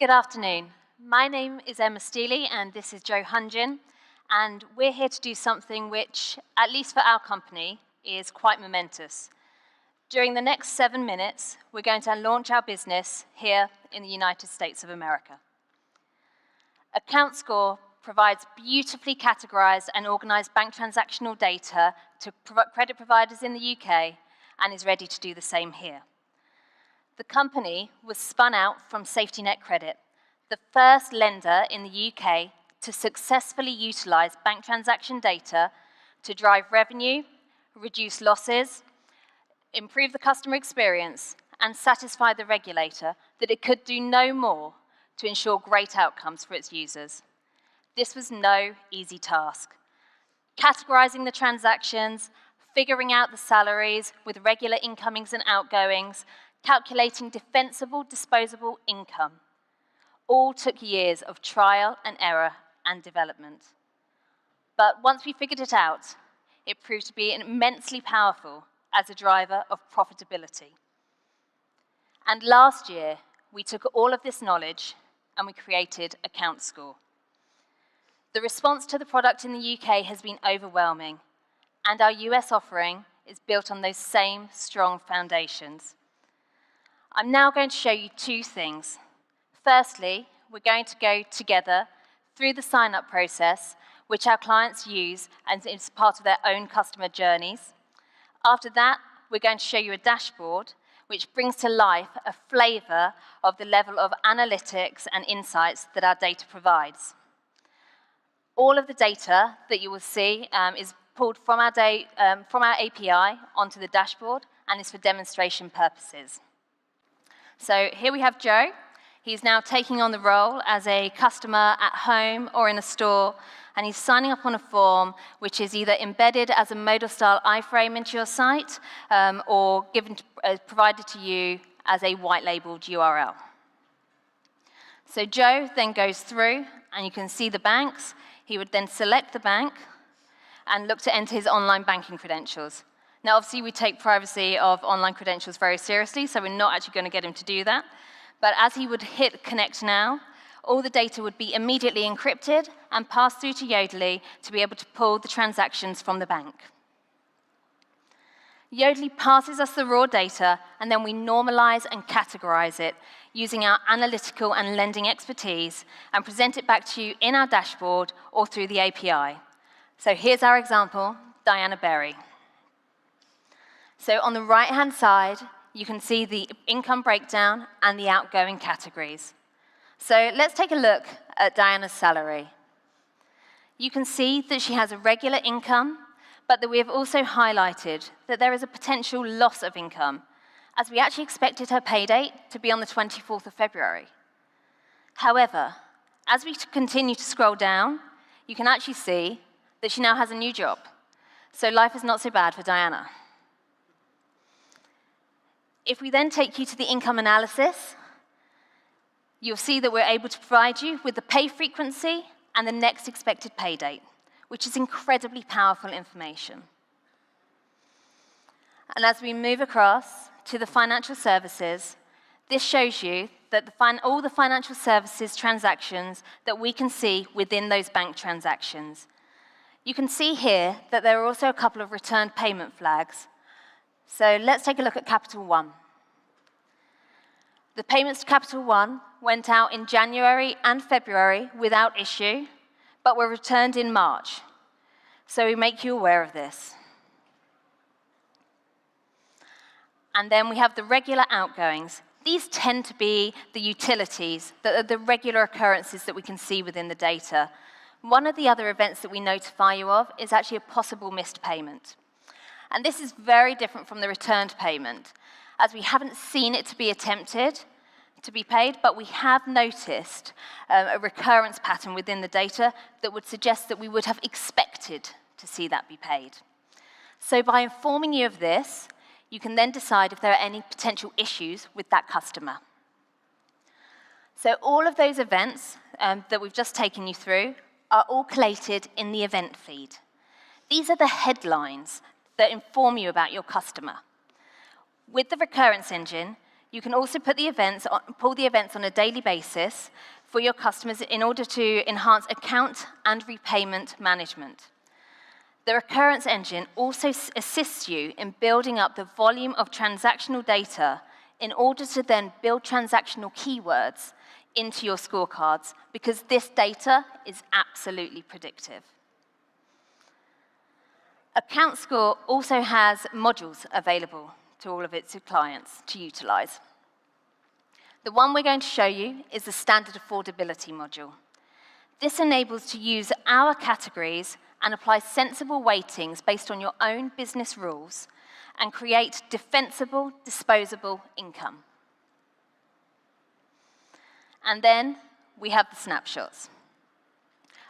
Good afternoon. My name is Emma Steeley and this is Joe Hungin, and we're here to do something which, at least for our company, is quite momentous. During the next 7 minutes, we're going to launch our business here in the United States of America. AccountScore provides beautifully categorized and organized bank transactional data to credit providers in the UK and is ready to do the same here. The company was spun out from Safety Net Credit, the first lender in the UK to successfully utilize bank transaction data to drive revenue, reduce losses, improve the customer experience, and satisfy the regulator that it could do no more to ensure great outcomes for its users. This was no easy task. Categorizing the transactions, figuring out the salaries with regular incomings and outgoings, calculating defensible disposable income, all took years of trial and error and development. But once we figured it out, it proved to be immensely powerful as a driver of profitability. And last year, we took all of this knowledge and we created AccountScore. The response to the product in the UK has been overwhelming, and our US offering is built on those same strong foundations. I'm now going to show you two things. Firstly, we're going to go together through the sign-up process, which our clients use and is part of their own customer journeys. After that, we're going to show you a dashboard which brings to life a flavor of the level of analytics and insights that our data provides. All of the data that you will see is pulled from our API onto the dashboard and is for demonstration purposes. So here we have Joe. He's now taking on the role as a customer at home or in a store, and he's signing up on a form which is either embedded as a modal-style iframe into your site or provided to you as a white-labeled URL. So Joe then goes through, and you can see the banks. He would then select the bank and look to enter his online banking credentials. Now, obviously, we take privacy of online credentials very seriously, so we're not actually going to get him to do that. But as he would hit Connect Now, all the data would be immediately encrypted and passed through to Yodlee to be able to pull the transactions from the bank. Yodlee passes us the raw data, and then we normalize and categorize it using our analytical and lending expertise and present it back to you in our dashboard or through the API. So here's our example, Diana Berry. So on the right-hand side, you can see the income breakdown and the outgoing categories. So let's take a look at Diana's salary. You can see that she has a regular income, but that we have also highlighted that there is a potential loss of income, as we actually expected her pay date to be on the 24th of February. However, as we continue to scroll down, you can actually see that she now has a new job. So life is not so bad for Diana. If we then take you to the income analysis, you'll see that we're able to provide you with the pay frequency and the next expected pay date, which is incredibly powerful information. And as we move across to the financial services, this shows you that all the financial services transactions that we can see within those bank transactions. You can see here that there are also a couple of returned payment flags. So let's take a look at Capital One. The payments to Capital One went out in January and February without issue, but were returned in March. So we make you aware of this. And then we have the regular outgoings. These tend to be the utilities, the regular occurrences that we can see within the data. One of the other events that we notify you of is actually a possible missed payment. And this is very different from the returned payment, as we haven't seen it to be attempted to be paid, but we have noticed a recurrence pattern within the data that would suggest that we would have expected to see that be paid. So by informing you of this, you can then decide if there are any potential issues with that customer. So all of those events that we've just taken you through are all collated in the event feed. These are the headlines that inform you about your customer. With the recurrence engine, You can also pull the events on a daily basis for your customers in order to enhance account and repayment management. The recurrence engine also assists you in building up the volume of transactional data in order to then build transactional keywords into your scorecards, because this data is absolutely predictive. AccountScore also has modules available to all of its clients to utilise. The one we're going to show you is the standard affordability module. This enables to use our categories and apply sensible weightings based on your own business rules and create defensible, disposable income. And then we have the snapshots.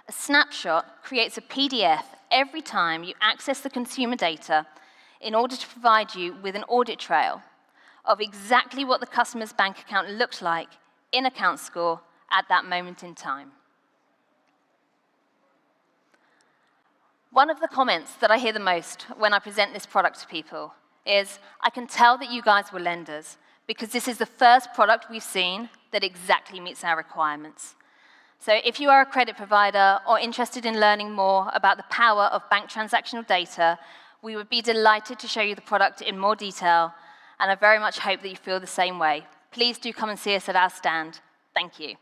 A snapshot creates a PDF every time you access the consumer data in order to provide you with an audit trail of exactly what the customer's bank account looked like in AccountScore at that moment in time. One of the comments that I hear the most when I present this product to people is, I can tell that you guys were lenders because this is the first product we've seen that exactly meets our requirements. So if you are a credit provider or interested in learning more about the power of bank transactional data, we would be delighted to show you the product in more detail, and I very much hope that you feel the same way. Please do come and see us at our stand. Thank you.